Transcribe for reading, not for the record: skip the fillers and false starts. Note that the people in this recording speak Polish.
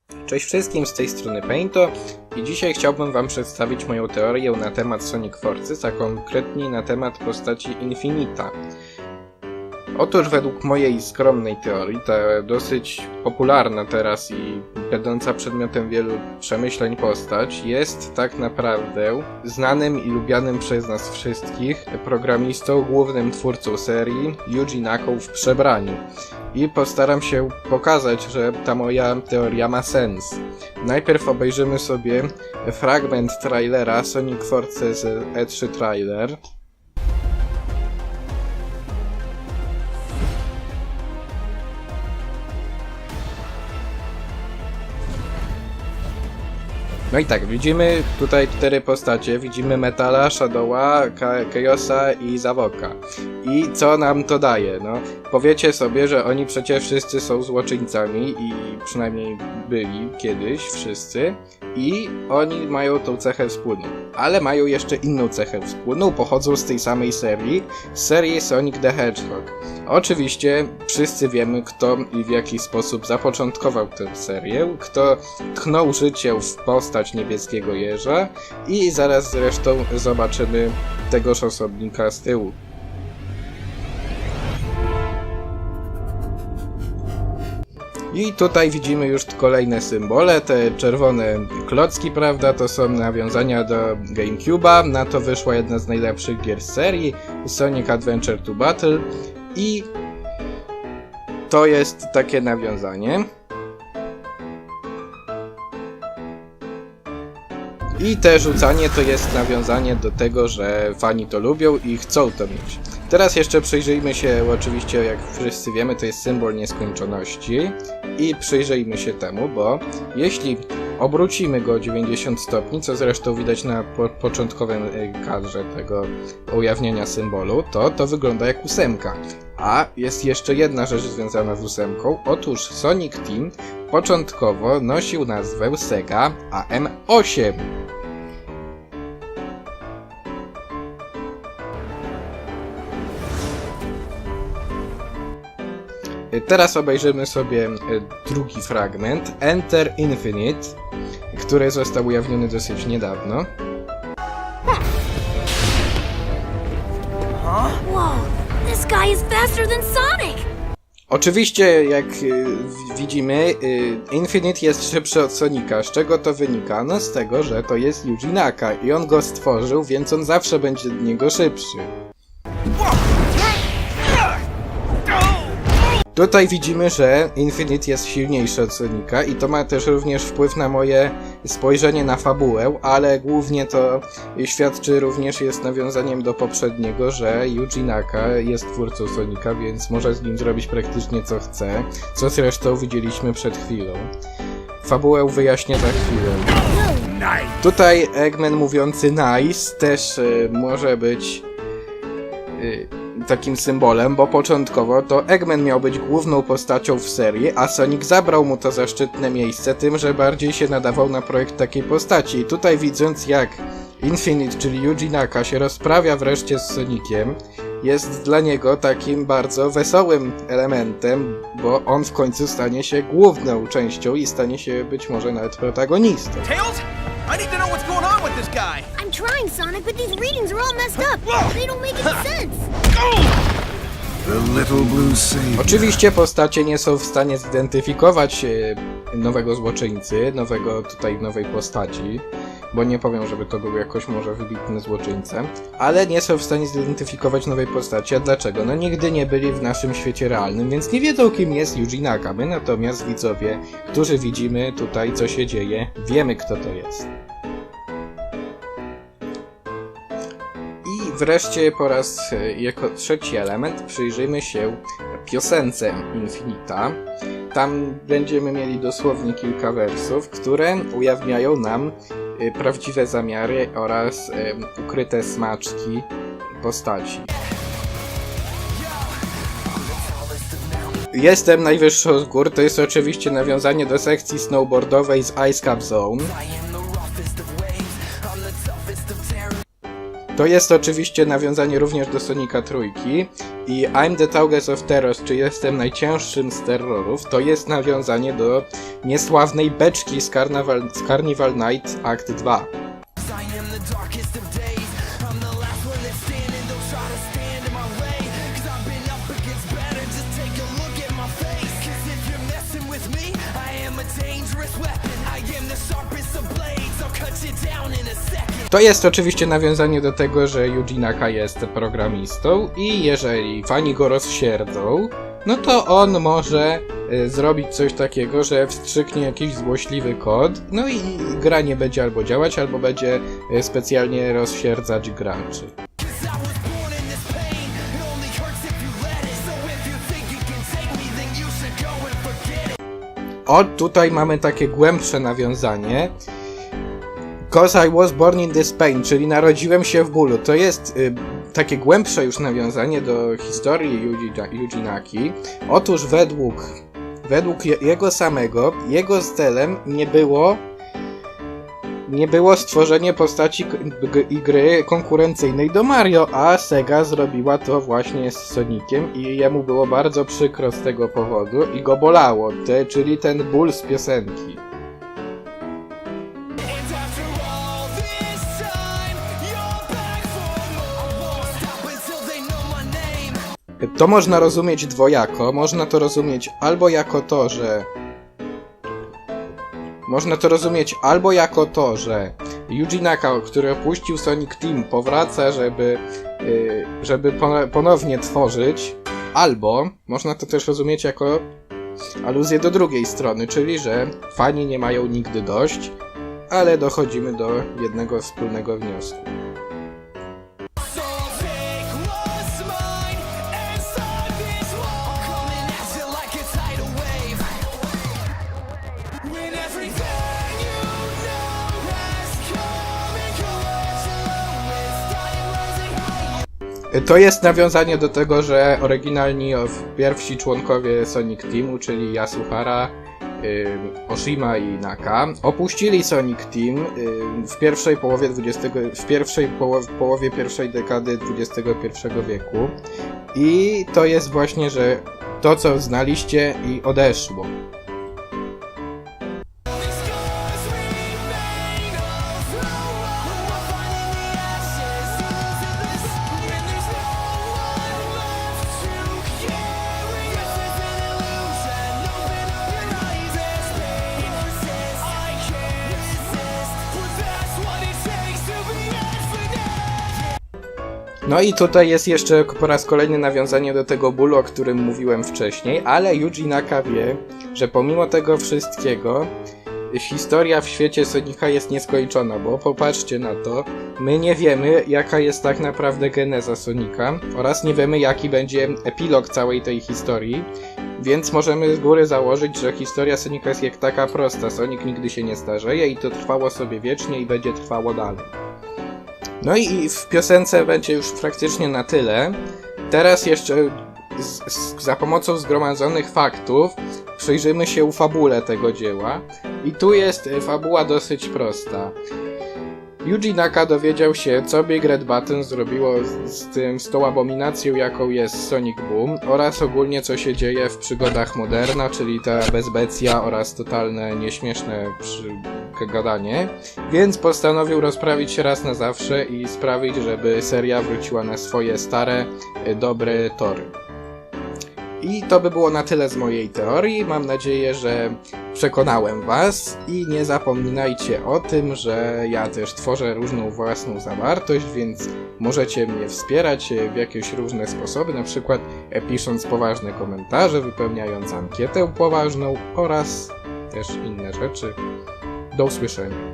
Cześć wszystkim, z tej strony Painto i dzisiaj chciałbym wam przedstawić moją teorię na temat Sonic Forces, a konkretniej na temat postaci Infinita. Otóż według mojej skromnej teorii, ta dosyć popularna teraz i będąca przedmiotem wielu przemyśleń postać jest tak naprawdę znanym i lubianym przez nas wszystkich programistą, głównym twórcą serii, Yuji Naką w przebraniu. I postaram się pokazać, że ta moja teoria ma sens. Najpierw obejrzymy sobie fragment trailera Sonic Forces E3 trailer. No i tak, widzimy tutaj 4 postacie, widzimy Metala, Shadowa, Chaosa i Zavoka. I co nam to daje? No, powiecie sobie, że oni przecież wszyscy są złoczyńcami i przynajmniej byli kiedyś wszyscy i oni mają tą cechę wspólną. Ale mają jeszcze inną cechę wspólną, pochodzą z tej samej serii, z serii Sonic the Hedgehog. Oczywiście wszyscy wiemy, kto i w jaki sposób zapoczątkował tę serię, kto tchnął życie w postać niebieskiego jeża i zaraz zresztą zobaczymy tegoż osobnika z tyłu. I tutaj widzimy już kolejne symbole, te czerwone klocki, prawda, to są nawiązania do GameCube'a, na to wyszła jedna z najlepszych gier z serii, Sonic Adventure 2 Battle i to jest takie nawiązanie. I te rzucanie to jest nawiązanie do tego, że fani to lubią i chcą to mieć. Teraz jeszcze przyjrzyjmy się, oczywiście jak wszyscy wiemy, to jest symbol nieskończoności i przyjrzyjmy się temu, bo jeśli obrócimy go o 90 stopni, co zresztą widać na początkowym kadrze tego ujawnienia symbolu, to wygląda jak 8. A jest jeszcze jedna rzecz związana z 8. Otóż Sonic Team początkowo nosił nazwę Sega AM8. Teraz obejrzymy sobie drugi fragment, Enter Infinite, który został ujawniony dosyć niedawno. Whoa, this guy is faster than Sonic! Oczywiście, jak widzimy, Infinite jest szybszy od Sonika. Z czego to wynika? No z tego, że to jest Yuji Naka i on go stworzył, więc on zawsze będzie od niego szybszy. Tutaj widzimy, że Infinite jest silniejszy od Sonika i to ma też również wpływ na moje spojrzenie na fabułę, ale głównie to świadczy również jest nawiązaniem do poprzedniego, że Yuji Naka jest twórcą Sonika, więc może z nim zrobić praktycznie co chce, co zresztą widzieliśmy przed chwilą. Fabułę wyjaśnię za chwilę. Tutaj Eggman mówiący nice też może być takim symbolem, bo początkowo to Eggman miał być główną postacią w serii, a Sonic zabrał mu to zaszczytne miejsce tym, że bardziej się nadawał na projekt takiej postaci. I tutaj widząc jak Infinite, czyli Yuji Naka się rozprawia wreszcie z Soniciem, jest dla niego takim bardzo wesołym elementem, bo on w końcu stanie się główną częścią i stanie się być może nawet protagonistą. Tails? I need to know what's going on with this guy. I'm trying, Sonic, but these readings are all messed up. They don't make any sense. The little blue savior. Oczywiście postacie nie są w stanie zidentyfikować nowego złoczyńcy, nowej postaci, bo nie powiem, żeby to był jakoś może wybitny złoczyńca, ale nie są w stanie zidentyfikować nowej postaci, a dlaczego? No nigdy nie byli w naszym świecie realnym, więc nie wiedzą kim jest Yuji Naka. My natomiast widzowie, którzy widzimy tutaj co się dzieje, wiemy kto to jest. I wreszcie po raz jako trzeci element przyjrzyjmy się piosence Infinita. Tam będziemy mieli dosłownie kilka wersów, które ujawniają nam prawdziwe zamiary oraz ukryte smaczki postaci. Jestem najwyższą z gór, to jest oczywiście nawiązanie do sekcji snowboardowej z Ice Cap Zone. To jest oczywiście nawiązanie również do Sonika Trójki i I'm the Taugess of Terrors, czy jestem najcięższym z terrorów, to jest nawiązanie do niesławnej beczki z Carnival Night Act 2. To jest oczywiście nawiązanie do tego, że Yuji Naka jest programistą i jeżeli fani go rozsierdzą, no to on może zrobić coś takiego, że wstrzyknie jakiś złośliwy kod, no i gra nie będzie albo działać, albo będzie specjalnie rozsierdzać graczy. O, tutaj mamy takie głębsze nawiązanie. 'Cause I was born in this pain, czyli narodziłem się w bólu. To jest takie głębsze już nawiązanie do historii Yuji Naki. Otóż według jego samego, jego celem nie było stworzenie postaci i gry konkurencyjnej do Mario, a Sega zrobiła to właśnie z Soniciem i jemu było bardzo przykro z tego powodu i go bolało, czyli ten ból z piosenki. To można rozumieć dwojako. Można to rozumieć albo jako to, że Yuji Naka, który opuścił Sonic Team, powraca, żeby ponownie tworzyć, albo można to też rozumieć jako aluzję do drugiej strony, czyli że fani nie mają nigdy dość, ale dochodzimy do jednego wspólnego wniosku. To jest nawiązanie do tego, że oryginalni pierwsi członkowie Sonic Teamu, czyli Yasuhara, Oshima i Naka, opuścili Sonic Team w pierwszej połowie pierwszej dekady XXI wieku i to jest właśnie, że to co znaliście i odeszło. No i tutaj jest jeszcze po raz kolejny nawiązanie do tego bólu, o którym mówiłem wcześniej, ale Yuji Naka wie, że pomimo tego wszystkiego historia w świecie Sonika jest nieskończona, bo popatrzcie na to, my nie wiemy jaka jest tak naprawdę geneza Sonika oraz nie wiemy jaki będzie epilog całej tej historii, więc możemy z góry założyć, że historia Sonika jest jak taka prosta, Sonic nigdy się nie starzeje i to trwało sobie wiecznie i będzie trwało dalej. No i w piosence będzie już praktycznie na tyle. Teraz jeszcze za pomocą zgromadzonych faktów przyjrzymy się fabule tego dzieła. I tu jest fabuła dosyć prosta. Yuji Naka dowiedział się, co Big Red Button zrobiło z tą abominacją, jaką jest Sonic Boom, oraz ogólnie co się dzieje w przygodach Moderna, czyli ta bezbecja oraz totalne nieśmieszne gadanie, więc postanowił rozprawić się raz na zawsze i sprawić, żeby seria wróciła na swoje stare, dobre tory. I to by było na tyle z mojej teorii. Mam nadzieję, że przekonałem was i nie zapominajcie o tym, że ja też tworzę różną własną zawartość, więc możecie mnie wspierać w jakieś różne sposoby, na przykład pisząc poważne komentarze, wypełniając ankietę poważną oraz też inne rzeczy. Do usłyszenia.